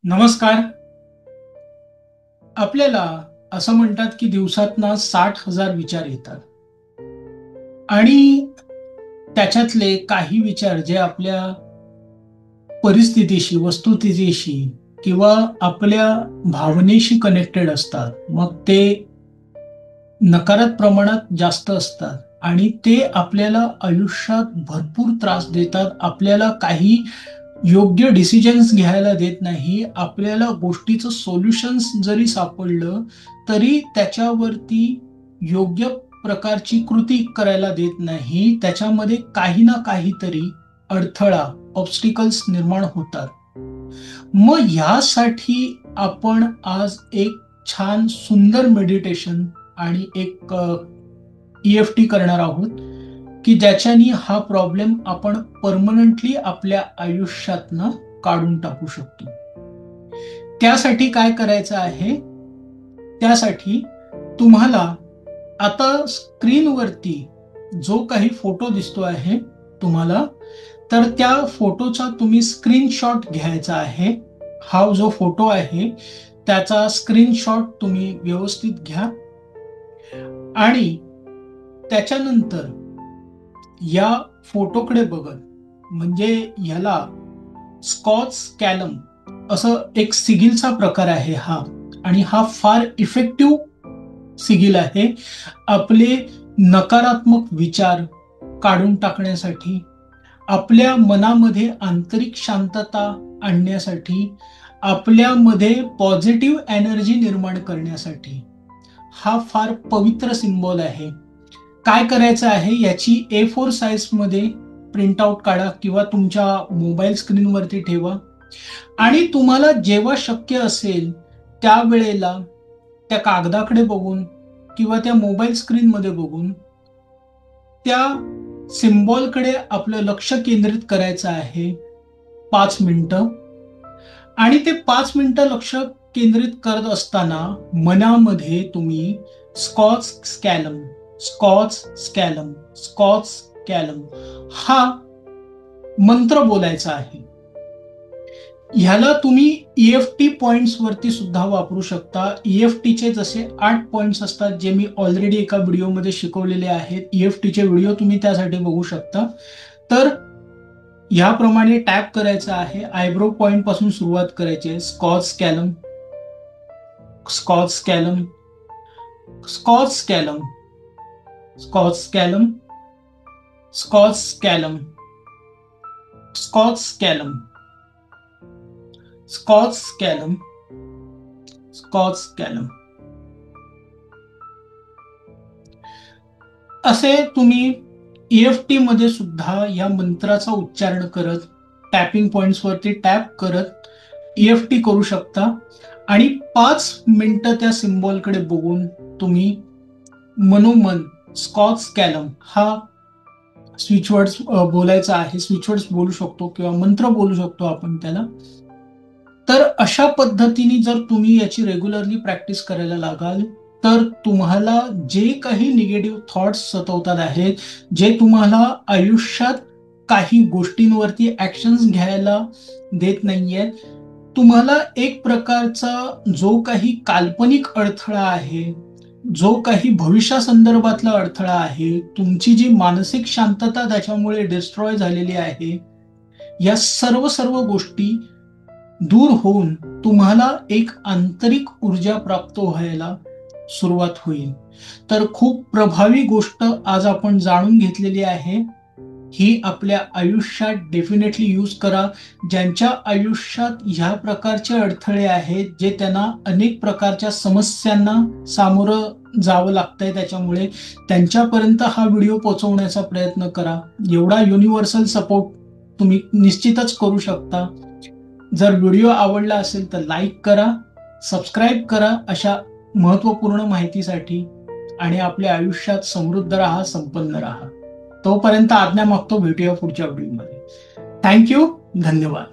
नमस्कार. आपल्याला असं म्हणतात की दिवसातना 60,000 विचार येतात आणि त्याच्यातले काही विचार जे आपल्या परिस्थितीशी, वस्तुस्थितीशी किंवा आपल्या भावनेशी कनेक्टेड असतात. मग ते नकारात्मक प्रमाणात जास्त असतात आणि ते आपल्याला आयुष्यात भरपूर त्रास देतात. आपल्याला काही योग्य डिसिजन्स घ्यायला देत नाही. आपल्याला गोष्टीचं सोल्युशन्स जरी सापडलं, तरी त्याच्यावरती योग्य प्रकारची कृती करायला देत नाही. त्याच्यामध्ये काही ना काहीतरी अडथळा, ऑब्स्टिकल्स निर्माण होतात. मग ह्यासाठी आपण आज एक छान सुंदर मेडिटेशन आणि एक EFT करणार आहोत, की ज्याच्यानी हा प्रॉब्लेम आपण परमनंटली आपल्या आयुष्यातनं काढून टाकू शकतो. त्यासाठी काय करायचं आहे? त्यासाठी तुम्हाला आता स्क्रीनवरती जो काही फोटो दिसतो आहे तुम्हाला, तर त्या फोटोचा तुम्ही स्क्रीनशॉट घ्यायचा आहे. हा जो फोटो आहे त्याचा स्क्रीनशॉट तुम्ही व्यवस्थित घ्या आणि त्याच्यानंतर या फोटोकडे बघत, म्हणजे ह्याला स्कॉच स्कॅलम असं एक सिगिलचा प्रकार आहे हा, आणि हा फार इफेक्टिव्ह सिगिल आहे आपले नकारात्मक विचार काढून टाकण्यासाठी, आपल्या मनामध्ये आंतरिक शांतता आणण्यासाठी, आपल्यामध्ये पॉझिटिव्ह एनर्जी निर्माण करण्यासाठी. हा फार पवित्र सिम्बॉल आहे. काय करायचं आहे? याची A4 साईजमध्ये प्रिंट आउट काढा किंवा तुमच्या मोबाईल स्क्रीनवरती ठेवा आणि तुम्हाला जेव्हा शक्य असेल त्यावेळेला त्या कागदाकडे बघून किंवा त्या मोबाईल स्क्रीनमध्ये बघून त्या सिम्बॉलकडे आपलं लक्ष केंद्रित करायचं आहे 5 मिनिटं. आणि ते 5 मिनिटं लक्ष केंद्रित करत असताना मनामध्ये तुम्ही स्कॉच स्कॅलम, स्कॉच स्कॅलम, स्कॉच स्कॅलम हा मंत्र बोलायचा आहे. ह्याला तुम्ही EFT पॉइंट्स वरती सुद्धा वापरू शकता. EFT चे जसे 8 पॉइंट्स असतात, जे मी ऑलरेडी एका व्हिडिओमध्ये शिकवलेले आहेत. EFT चे व्हिडिओ तुम्ही त्यासाठी बघू शकता. तर ह्याप्रमाणे टॅप करायचं आहे. आयब्रो पॉइंट पासून सुरुवात करायची आहे. स्कॉच स्कॅलम, स्कॉच स्कॅलम, स्कॉच स्कॅलम, स्कॉच स्कॅलम, स्कॉच स्कॅलम, स्कॉच स्कॅलम, स्कॉच स्कॅलम, स्कॉच स्कॅलम असे तुम्ही EFT मध्ये सुद्धा या मंत्राचा उच्चारण करत, टॅपिंग पॉइंट्स वरती टॅप करत EFT करू शकता. आणि 5 मिनिटं त्या सिम्बॉलकडे बघून तुम्ही मनोमन स्कॉच स्कॅलम हा स्विचवर्ड्स बोलायचा आहे. स्विचवर्ड्स बोलू शकतो किंवा मंत्र बोलू शकतो आपण त्याला. तर अशा पद्धतीने जर तुम्ही याची रेग्युलरली प्रॅक्टिस करायला लागाल, तर तुम्हाला जे काही निगेटिव्ह थॉट्स सतवतात आहेत, जे तुम्हाला आयुष्यात काही गोष्टींवरती ऍक्शन्स घ्यायला देत नाहीयेत, तुम्हाला एक प्रकारचा जो काही काल्पनिक अडथळा आहे, जो काही भविष्यासंदर्भातला अडथळा आहे, तुमची जी मानसिक शांतता त्याच्यामुळे डिस्ट्रॉय झालेली आहे, या सर्व गोष्टी दूर होऊन तुम्हाला एक आंतरिक ऊर्जा प्राप्त व्हायला सुरुवात होईल. तर खूप प्रभावी गोष्ट आज आपण जाणून घेतलेली आहे. ही आपल्या आयुष्यात डेफिनेटली यूज करा. ज्यांच्या आयुष्यात ह्या प्रकारचे अडथळे आहेत, जे त्यांना अनेक प्रकारच्या समस्यांना सामोरं जावं लागतंय, त्याच्यामुळे त्यांच्यापर्यंत हा व्हिडिओ पोहोचवण्याचा प्रयत्न करा. एवढा युनिव्हर्सल सपोर्ट तुम्ही निश्चितच करू शकता. जर व्हिडिओ आवडला असेल तर लाईक करा, सबस्क्राईब करा अशा महत्त्वपूर्ण माहितीसाठी, आणि आपल्या आयुष्यात समृद्ध राहा, संपन्न राहा. तोपर्यंत आज्ञा मागतो. भेटूया पुढच्या व्हिडिओमध्ये. थँक्यू. धन्यवाद.